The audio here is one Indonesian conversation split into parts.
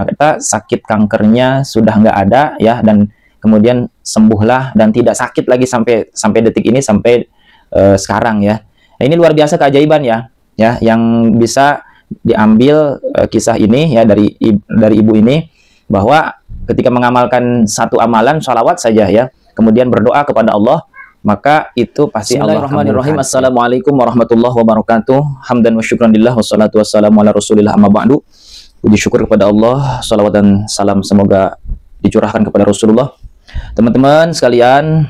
ternyata sakit kankernya sudah nggak ada ya, dan kemudian sembuhlah dan tidak sakit lagi sampai detik ini, sampai sekarang ya. Nah, ini luar biasa keajaiban ya yang bisa diambil kisah ini ya dari ibu ini, bahwa ketika mengamalkan satu amalan sholawat saja ya, kemudian berdoa kepada Allah, maka itu pasti Allah kabulkan. Assalamualaikum warahmatullahi wabarakatuh. Hamdan wa syukran lillah, wassalatu wassalamu ala rasulillah, amma ba'du. Puji syukur kepada Allah, salawat dan salam semoga dicurahkan kepada Rasulullah. Teman-teman sekalian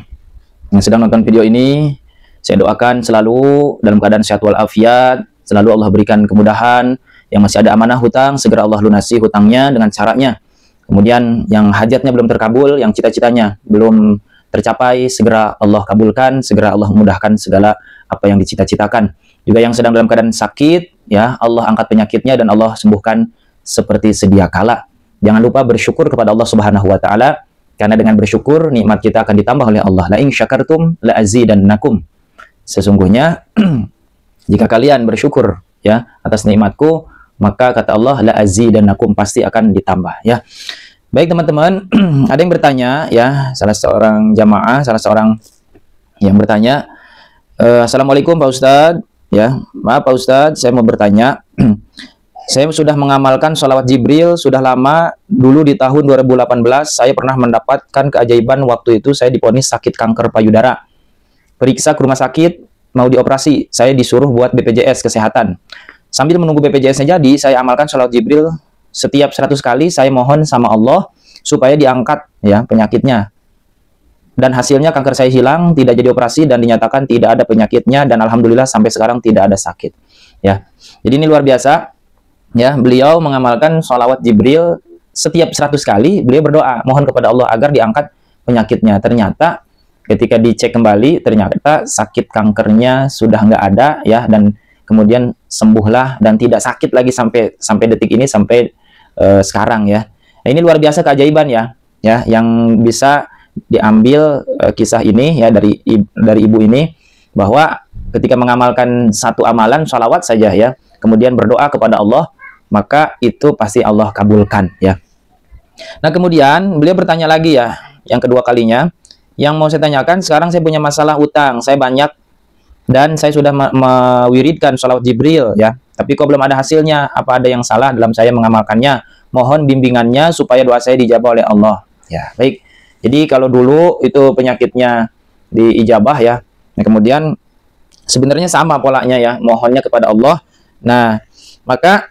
yang sedang nonton video ini, saya doakan selalu dalam keadaan sehat walafiat, selalu Allah berikan kemudahan. Yang masih ada amanah hutang, segera Allah lunasi hutangnya dengan caranya. Kemudian yang hajatnya belum terkabul, yang cita-citanya belum tercapai, segera Allah kabulkan, segera Allah memudahkan segala apa yang dicita-citakan. Juga yang sedang dalam keadaan sakit, ya Allah angkat penyakitnya dan Allah sembuhkan seperti sedia kala. Jangan lupa bersyukur kepada Allah Subhanahu wa taala, karena dengan bersyukur nikmat kita akan ditambah oleh Allah. La in syakartum la azidannakum. Sesungguhnya jika kalian bersyukur ya atas nikmatku, maka kata Allah la azidannakum, pasti akan ditambah ya. Baik teman-teman, ada yang bertanya ya, salah seorang jamaah, salah seorang yang bertanya, Assalamualaikum Pak Ustadz ya, maaf Pak Ustadz, saya mau bertanya. Saya sudah mengamalkan sholawat Jibril sudah lama. Dulu di tahun 2018 saya pernah mendapatkan keajaiban. Waktu itu saya divonis sakit kanker payudara. Periksa ke rumah sakit, mau dioperasi. Saya disuruh buat BPJS kesehatan. Sambil menunggu BPJS-nya jadi, saya amalkan sholawat Jibril setiap 100 kali. Saya mohon sama Allah supaya diangkat ya penyakitnya. Dan hasilnya kanker saya hilang, tidak jadi operasi dan dinyatakan tidak ada penyakitnya, dan alhamdulillah sampai sekarang tidak ada sakit. Ya. Jadi ini luar biasa. Ya, beliau mengamalkan sholawat Jibril setiap 100 kali, beliau berdoa, mohon kepada Allah agar diangkat penyakitnya. Ternyata ketika dicek kembali, ternyata sakit kankernya sudah nggak ada ya, dan kemudian sembuhlah dan tidak sakit lagi sampai detik ini, sampai sekarang ya. Nah, ini luar biasa keajaiban ya yang bisa diambil kisah ini ya dari ibu ini, bahwa ketika mengamalkan satu amalan sholawat saja ya, kemudian berdoa kepada Allah, maka itu pasti Allah kabulkan ya. Nah kemudian beliau bertanya lagi ya, yang kedua kalinya, yang mau saya tanyakan, sekarang saya punya masalah utang, saya banyak, dan saya sudah mewiridkan sholawat Jibril ya, tapi kok belum ada hasilnya, apa ada yang salah dalam saya mengamalkannya? Mohon bimbingannya supaya doa saya dijabah oleh Allah. Ya baik, jadi kalau dulu itu penyakitnya diijabah ya, nah, kemudian sebenarnya sama polanya ya, mohonnya kepada Allah. Nah maka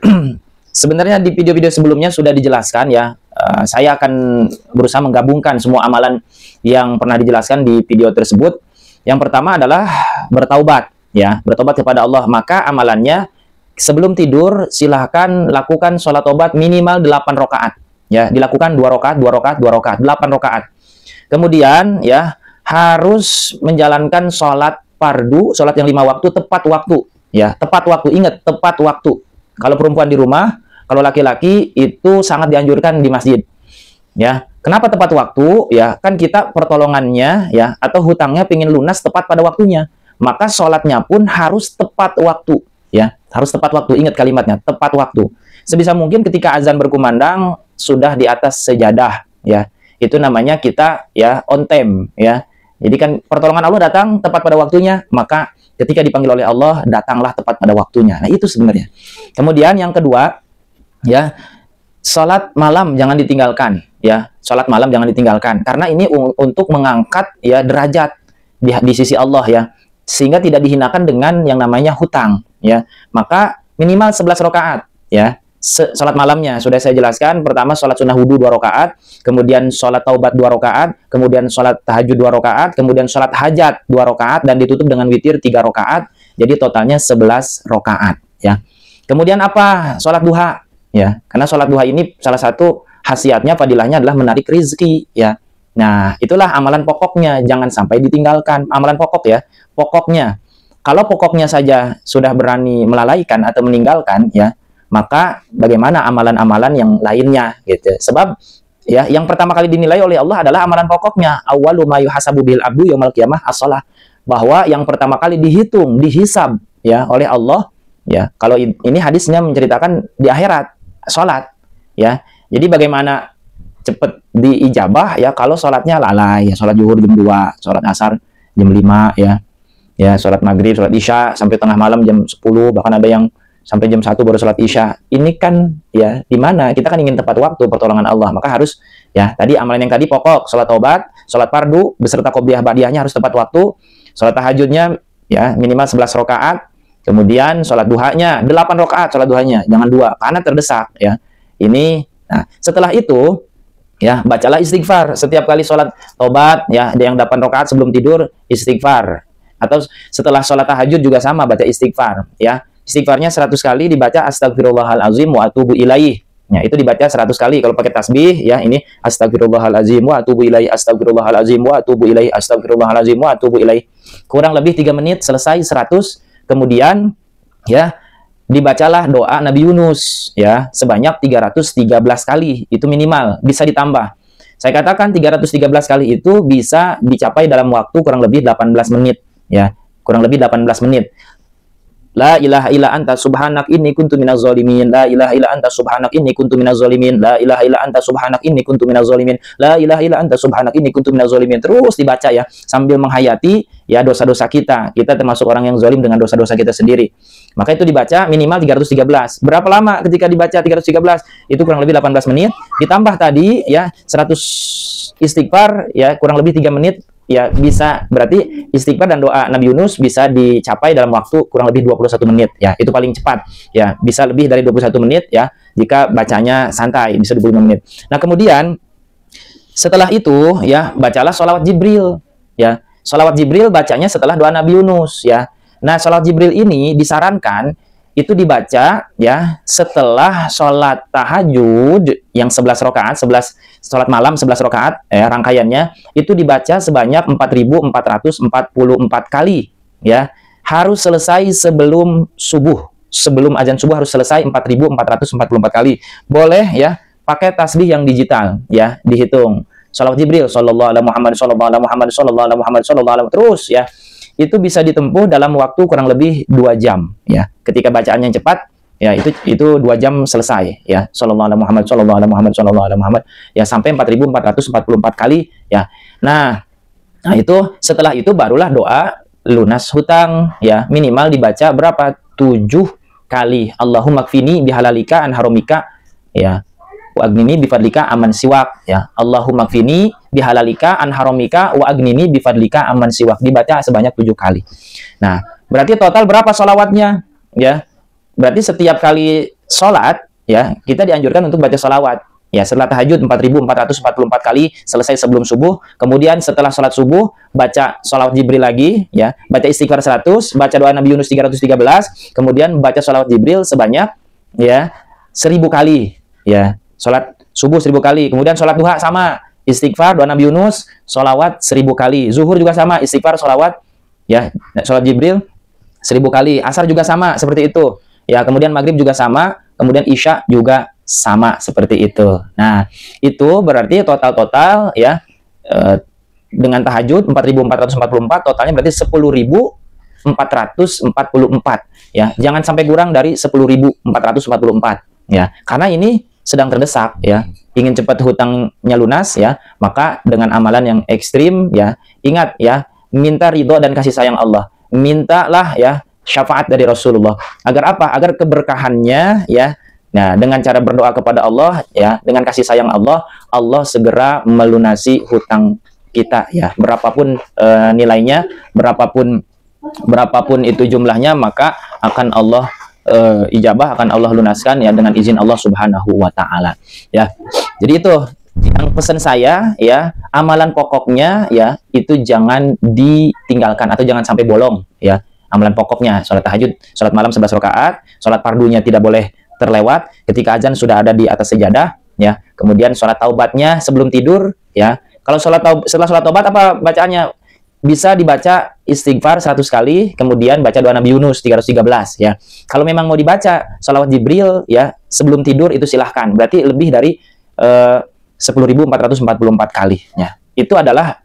sebenarnya di video-video sebelumnya sudah dijelaskan ya, saya akan berusaha menggabungkan semua amalan yang pernah dijelaskan di video tersebut. Yang pertama adalah bertaubat ya, bertobat kepada Allah. Maka amalannya sebelum tidur silahkan lakukan sholat taubat minimal 8 rakaat ya, dilakukan 2 rakaat 8 rakaat. Kemudian ya harus menjalankan sholat fardu, sholat yang 5 waktu tepat waktu ya, tepat waktu, ingat tepat waktu. Kalau perempuan di rumah, kalau laki-laki itu sangat dianjurkan di masjid. Ya, kenapa tepat waktu? Ya, kan kita pertolongannya ya atau hutangnya pengen lunas tepat pada waktunya. Maka sholatnya pun harus tepat waktu. Ya, harus tepat waktu. Ingat kalimatnya, tepat waktu. Sebisa mungkin ketika azan berkumandang sudah di atas sejadah. Ya, itu namanya kita ya on time. Ya, jadi kan pertolongan Allah datang tepat pada waktunya. Maka ketika dipanggil oleh Allah, datanglah tepat pada waktunya. Nah, itu sebenarnya. Kemudian yang kedua, ya, sholat malam jangan ditinggalkan. Ya, sholat malam jangan ditinggalkan. Karena ini untuk mengangkat ya derajat di sisi Allah ya, sehingga tidak dihinakan dengan yang namanya hutang. Ya, maka minimal 11 rakaat. Ya, sholat malamnya sudah saya jelaskan. Pertama sholat sunnah wudhu 2 rakaat, kemudian sholat taubat 2 rakaat, kemudian sholat tahajud 2 rakaat, kemudian sholat hajat 2 rakaat, dan ditutup dengan witir 3 rakaat. Jadi totalnya 11 rakaat ya. Kemudian apa? Sholat duha ya. Karena sholat duha ini salah satu khasiatnya, fadilahnya adalah menarik rezeki ya. Nah, itulah amalan pokoknya, jangan sampai ditinggalkan. Amalan pokok ya, pokoknya. Kalau pokoknya saja sudah berani melalaikan atau meninggalkan ya, maka bagaimana amalan-amalan yang lainnya gitu. Sebab ya yang pertama kali dinilai oleh Allah adalah amalan pokoknya. Awwalu ma yuhasabu bil abdu yaumil qiyamah as-shalah. Bahwa yang pertama kali dihitung, dihisab ya oleh Allah ya. Kalau ini hadisnya menceritakan di akhirat salat ya. Jadi bagaimana cepet diijabah ya kalau sholatnya lalai, ya sholat zuhur jam 2, sholat asar jam 5 ya. Ya, sholat maghrib, sholat isya sampai tengah malam jam 10, bahkan ada yang sampai jam 1 baru sholat isya. Ini kan ya di mana kita kan ingin tepat waktu pertolongan Allah, maka harus ya tadi amalan yang tadi pokok, sholat taubat, sholat fardu beserta qobliyah ba'diyahnya harus tepat waktu, sholat tahajudnya ya minimal 11 rakaat, kemudian sholat duhanya 8 rakaat sholat duhanya, jangan 2 karena terdesak ya. Ini nah, setelah itu ya bacalah istighfar setiap kali sholat taubat ya, ada yang 8 rakaat sebelum tidur istighfar, atau setelah sholat tahajud juga sama baca istighfar ya. Istighfarnya 100 kali dibaca astagfirullahalazim wa atubu ilaih. Ya, itu dibaca 100 kali kalau pakai tasbih ya, ini astagfirullahalazim wa atubu ilaih, astagfirullahalazim wa atubu ilaih, astagfirullahalazim wa atubu ilaih. Kurang lebih 3 menit selesai 100. Kemudian ya dibacalah doa Nabi Yunus ya sebanyak 313 kali, itu minimal, bisa ditambah. Saya katakan 313 kali itu bisa dicapai dalam waktu kurang lebih 18 menit ya, kurang lebih 18 menit. La ilaha illa anta subhanak inni kuntu minaz zalimin, la ilaha illa anta subhanak inni kuntu minaz zalimin, la ilaha illa anta subhanak inni kuntu minaz zalimin, la ilaha illa anta subhanak inni kuntu minaz zalimin. Terus dibaca ya sambil menghayati ya dosa-dosa kita. Kita termasuk orang yang zalim dengan dosa-dosa kita sendiri. Maka itu dibaca minimal 313. Berapa lama ketika dibaca 313? Itu kurang lebih 18 menit. Ditambah tadi ya 100 istighfar ya kurang lebih 3 menit. Ya bisa, berarti istighfar dan doa Nabi Yunus bisa dicapai dalam waktu kurang lebih 21 menit ya, itu paling cepat ya, bisa lebih dari 21 menit ya jika bacanya santai, bisa 25 menit. Nah kemudian setelah itu ya bacalah sholawat Jibril ya, sholawat Jibril bacanya setelah doa Nabi Yunus ya. Nah sholawat Jibril ini disarankan itu dibaca ya setelah sholat tahajud yang 11 rakaat, 11 sholat malam 11 rakaat ya, rangkaiannya itu dibaca sebanyak 4.444 kali ya, harus selesai sebelum subuh, sebelum azan subuh harus selesai 4.444 kali. Boleh ya pakai tasbih yang digital ya, dihitung sholawat Jibril sallallahu alaihi Muhammad sallallahu alaihi Muhammad sallallahu alaihi Muhammad sallallahu alaihi terus ya. Itu bisa ditempuh dalam waktu kurang lebih 2 jam ya. Ketika bacaannya cepat ya itu 2 jam selesai ya. Sallallahu alaihi Muhammad sallallahu alaihi Muhammad sallallahu alaihi Muhammad ya sampai 4.444 kali ya. Nah itu setelah itu barulah doa lunas hutang ya, minimal dibaca berapa? 7 kali. Allahumma kfini bihalalika an haromika ya. Wa agnini bifadlika aman siwak ya. Allahumma kfini bihalalika an haromika wa agnini bifadlika aman siwak, dibaca sebanyak 7 kali. Nah, berarti total berapa sholawatnya ya? Berarti setiap kali sholat ya, kita dianjurkan untuk baca sholawat ya. Setelah tahajud 4.444 kali selesai sebelum subuh, kemudian setelah sholat subuh baca sholawat Jibril lagi ya, baca istighfar 100, baca doa Nabi Yunus 313, kemudian baca sholawat Jibril sebanyak ya 1000 kali ya. Sholat subuh 1000 kali, kemudian sholat duha sama, istighfar, doa Nabi Yunus, sholawat 1000 kali, zuhur juga sama, istighfar, sholawat, ya, sholat Jibril 1000 kali, asar juga sama, seperti itu, ya, kemudian maghrib juga sama, kemudian isya juga sama, seperti itu. Nah, itu berarti total-total, ya, dengan tahajud 4.444, totalnya berarti 10.444, ya, jangan sampai kurang dari 10.444, ya, karena ini sedang terdesak ya, ingin cepat hutangnya lunas ya, maka dengan amalan yang ekstrim ya, ingat ya, minta ridho dan kasih sayang Allah, mintalah ya syafaat dari Rasulullah, agar apa? Agar keberkahannya ya, nah dengan cara berdoa kepada Allah ya, dengan kasih sayang Allah, Allah segera melunasi hutang kita ya, berapapun nilainya, berapapun itu jumlahnya, maka akan Allah ijabah, akan Allah lunaskan ya dengan izin Allah Subhanahu wa taala ya. Jadi itu yang pesan saya ya, amalan pokoknya ya itu jangan ditinggalkan atau jangan sampai bolong ya. Amalan pokoknya sholat tahajud, sholat malam 11 rakaat, sholat fardunya tidak boleh terlewat ketika azan sudah ada di atas sejadah ya. Kemudian sholat taubatnya sebelum tidur ya. Kalau setelah sholat taubat apa bacaannya? Bisa dibaca istighfar 100 kali, kemudian baca doa Nabi Yunus 313 ya. Kalau memang mau dibaca sholawat Jibril ya sebelum tidur itu silahkan. Berarti lebih dari 10.444 kali ya. Itu adalah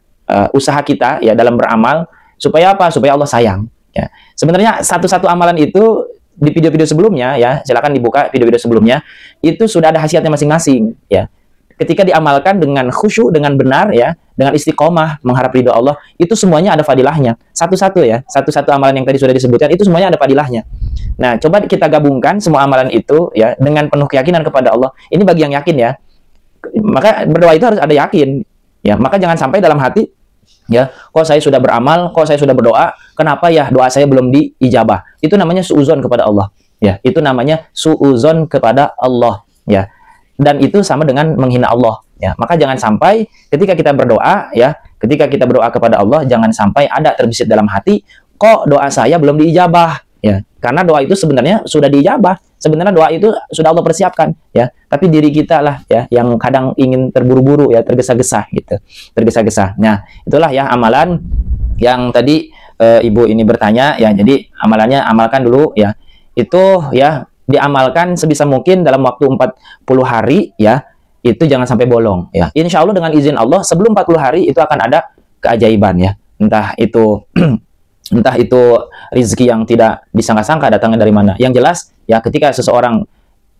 usaha kita ya dalam beramal supaya apa? Supaya Allah sayang ya. Sebenarnya satu-satu amalan itu di video-video sebelumnya ya, silakan dibuka video-video sebelumnya, itu sudah ada khasiatnya masing-masing ya. Ketika diamalkan dengan khusyuk, dengan benar ya, dengan istiqomah mengharap ridho Allah, itu semuanya ada fadilahnya. Satu-satu ya, satu-satu amalan yang tadi sudah disebutkan itu semuanya ada fadilahnya. Nah, coba kita gabungkan semua amalan itu ya dengan penuh keyakinan kepada Allah. Ini bagi yang yakin ya. Maka berdoa itu harus ada yakin. Ya, maka jangan sampai dalam hati ya, kok saya sudah beramal, kok saya sudah berdoa, kenapa ya doa saya belum diijabah? Itu namanya suudzon kepada Allah. Ya, itu namanya suudzon kepada Allah ya. Dan itu sama dengan menghina Allah ya. Maka jangan sampai ketika kita berdoa ya, ketika kita berdoa kepada Allah, jangan sampai ada terbesit dalam hati, kok doa saya belum diijabah ya. Karena doa itu sebenarnya sudah diijabah. Sebenarnya doa itu sudah Allah persiapkan ya. Tapi diri kita lah ya yang kadang ingin terburu-buru ya, tergesa-gesa gitu. Tergesa-gesa. Nah, itulah ya amalan yang tadi Ibu ini bertanya ya. Jadi amalannya amalkan dulu ya. Itu ya diamalkan sebisa mungkin dalam waktu 40 hari ya, itu jangan sampai bolong ya. Insya Allah dengan izin Allah sebelum 40 hari itu akan ada keajaiban ya, entah itu entah itu rezeki yang tidak disangka-sangka datangnya dari mana. Yang jelas ya, ketika seseorang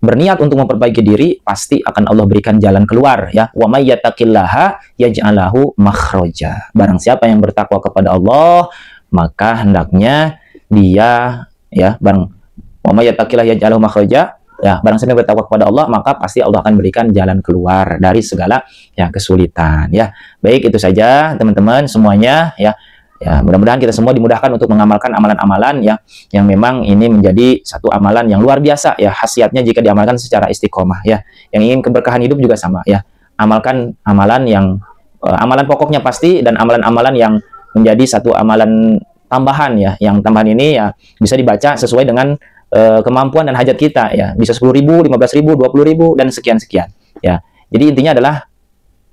berniat untuk memperbaiki diri, pasti akan Allah berikan jalan keluar ya. Wa may yattaqillaha yaj'al lahu makhraja. Barang siapa yang bertakwa kepada Allah, maka hendaknya dia ya, wa may yattaqillaha yaj'al lahu makhraja, ya, barang siapa yang bertakwa kepada Allah, maka pasti Allah akan berikan jalan keluar dari segala ya kesulitan ya. Baik, itu saja teman-teman semuanya ya. Ya, mudah-mudahan kita semua dimudahkan untuk mengamalkan amalan-amalan ya, yang memang ini menjadi satu amalan yang luar biasa ya, khasiatnya jika diamalkan secara istiqomah ya. Yang ingin keberkahan hidup juga sama ya. Amalkan amalan yang amalan pokoknya pasti, dan amalan-amalan yang menjadi satu amalan tambahan ya. Yang tambahan ini ya bisa dibaca sesuai dengan kemampuan dan hajat kita ya. Bisa 10.000, 15.000, 20.000 dan sekian-sekian ya. Jadi intinya adalah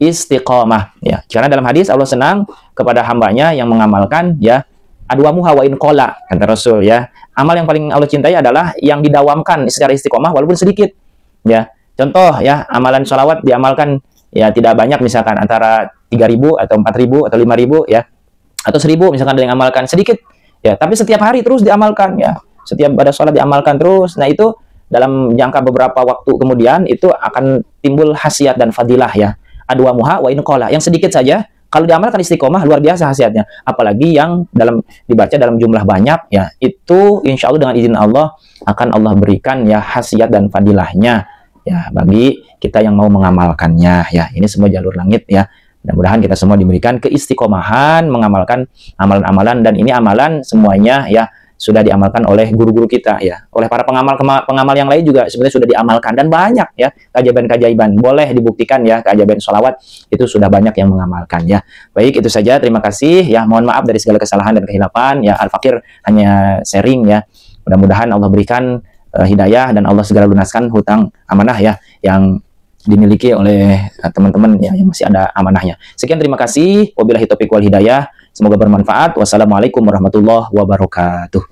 istiqomah ya. Karena dalam hadis Allah senang kepada hambanya yang mengamalkan ya, adwamu hawain kola, kata Rasul ya. Amal yang paling Allah cintai adalah yang didawamkan secara istiqomah walaupun sedikit ya. Contoh ya, amalan sholawat diamalkan ya tidak banyak, misalkan antara 3.000 atau 4.000 atau 5.000 ya, atau 1.000 misalkan ada yang amalkan sedikit ya, tapi setiap hari terus diamalkan ya. Setiap pada sholat diamalkan terus. Nah, itu dalam jangka beberapa waktu kemudian itu akan timbul khasiat dan fadilah ya. Adwa muha wa inqala, yang sedikit saja kalau diamalkan istiqomah luar biasa khasiatnya. Apalagi yang dibaca dalam jumlah banyak ya, itu insya Allah dengan izin Allah akan Allah berikan ya khasiat dan fadilahnya ya bagi kita yang mau mengamalkannya ya. Ini semua jalur langit ya. Mudah-mudahan kita semua diberikan keistiqomahan mengamalkan amalan-amalan, dan ini amalan semuanya ya sudah diamalkan oleh guru-guru kita ya, oleh para pengamal yang lain juga sebenarnya sudah diamalkan, dan banyak ya keajaiban-keajaiban. Boleh dibuktikan ya, keajaiban sholawat itu sudah banyak yang mengamalkan ya. Baik, itu saja, terima kasih ya, mohon maaf dari segala kesalahan dan kehilapan ya. Al-Fakir hanya sharing ya. Mudah-mudahan Allah berikan hidayah dan Allah segera lunaskan hutang amanah ya yang dimiliki oleh teman-teman ya yang masih ada amanahnya. Sekian, terima kasih. Wabillahi taufiq wal hidayah. Semoga bermanfaat. Wassalamualaikum warahmatullahi wabarakatuh.